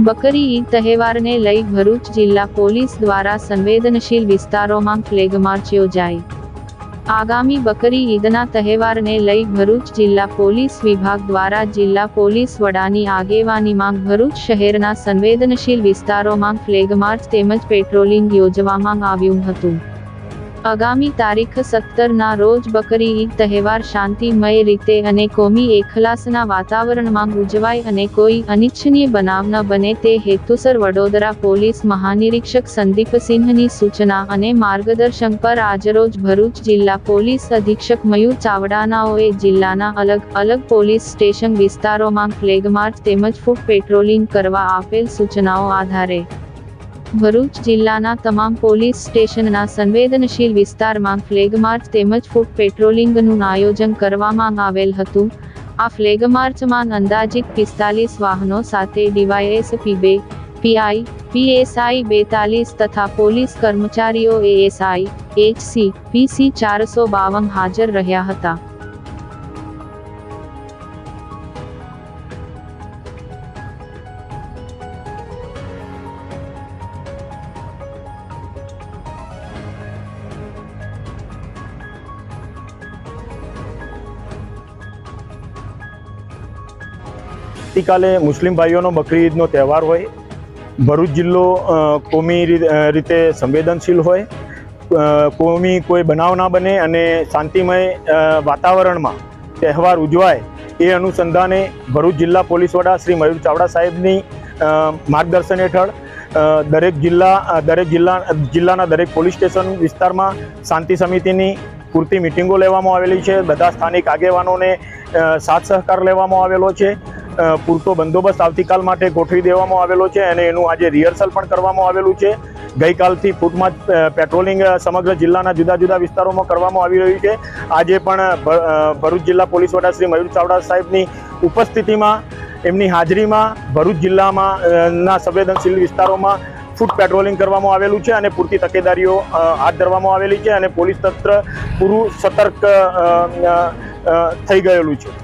બકરી ઈદ તહેવારને લઈ ભરૂચ જિલ્લા પોલીસ દ્વારા સંવેદનશીલ વિસ્તારોમાં ફ્લેગ માર્ચ યોજાઈ। આગામી બકરી ઈદના તહેવારને લઈ ભરૂચ જિલ્લા પોલીસ વિભાગ દ્વારા જિલ્લા પોલીસ વડાની આગેવાનીમાં ભરૂચ શહેરના સંવેદનશીલ વિસ્તારોમાં ફ્લેગ માર્ચ તેમજ પેટ્રોલિંગ યોજવામાં આવ્યું હતું। આગામી તારીખ 17ના રોજ બકરી ઈદ તહેવાર શાંતિમય રીતે અને કોમી એખલાસના વાતાવરણમાં ઉજવાય અને કોઈ અનિચ્છનીય બનાવ ન બને તે હેતુસર વડોદરા પોલીસ મહાનિરીક્ષક સંદીપસિંહની સૂચના અને માર્ગદર્શન પર આજરોજ ભરૂચ જિલ્લા પોલીસ અધિક્ષક મયુર ચાવડાનાઓએ જિલ્લાના અલગ અલગ પોલીસ સ્ટેશન વિસ્તારોમાં ફ્લેગ માર્ચ તેમજ ફૂટ પેટ્રોલિંગ કરવા આપેલ સૂચનાઓ આધારે ભરૂચ જિલ્લાના તમામ પોલીસ સ્ટેશનના સંવેદનશીલ વિસ્તારમાં ફ્લેગ માર્ચ તેમજ ફૂટ પેટ્રોલિંગનું આયોજન કરવામાં આવેલ હતું। આ ફ્લેગ માર્ચમાં અંદાજિત 45 વાહનો સાથે ડીવાયએસપી 2, પીઆઈ, પીએસઆઈ 42 તથા પોલીસ કર્મચારીઓ એએસઆઈ, એચસી, પીસી 452 હાજર રહ્યા હતા। આવતીકાલે મુસ્લિમ ભાઈઓનો બકરી ઈદનો તહેવાર હોય। ભરૂચ જિલ્લો કોમી રીતે સંવેદનશીલ હોય। કોમી કોઈ બનાવ ના બને અને શાંતિમય વાતાવરણમાં તહેવાર ઉજવાય એ અનુસંધાને ભરૂચ જિલ્લા પોલીસ વડા શ્રી મયુર ચાવડા સાહેબની માર્ગદર્શન હેઠળ જિલ્લાના દરેક પોલીસ સ્ટેશન વિસ્તારમાં શાંતિ સમિતિની પૂરતી મિટિંગો લેવામાં આવેલી છે। બધા સ્થાનિક આગેવાનોને સાથ સહકાર લેવામાં આવેલો છે। પૂરતો બંદોબસ્ત આવતીકાલ માટે ગોઠવી દેવામાં આવેલો છે અને એનું આજે રિહર્સલ પણ કરવામાં આવેલું છે। ગઈકાલથી ફૂટમાં પેટ્રોલિંગ સમગ્ર જિલ્લાના જુદા જુદા વિસ્તારોમાં કરવામાં આવી રહ્યું છે। આજે પણ ભરૂચ જિલ્લા પોલીસ વડા શ્રી મયુર ચાવડા સાહેબની ઉપસ્થિતિમાં એમની હાજરીમાં ભરૂચ જિલ્લામાં ના સંવેદનશીલ વિસ્તારોમાં ફૂટ પેટ્રોલિંગ કરવામાં આવેલું છે અને પૂરતી તકેદારીઓ હાથ ધરવામાં આવેલી છે અને પોલીસ તંત્ર પૂરું સતર્ક થઈ ગયેલું છે।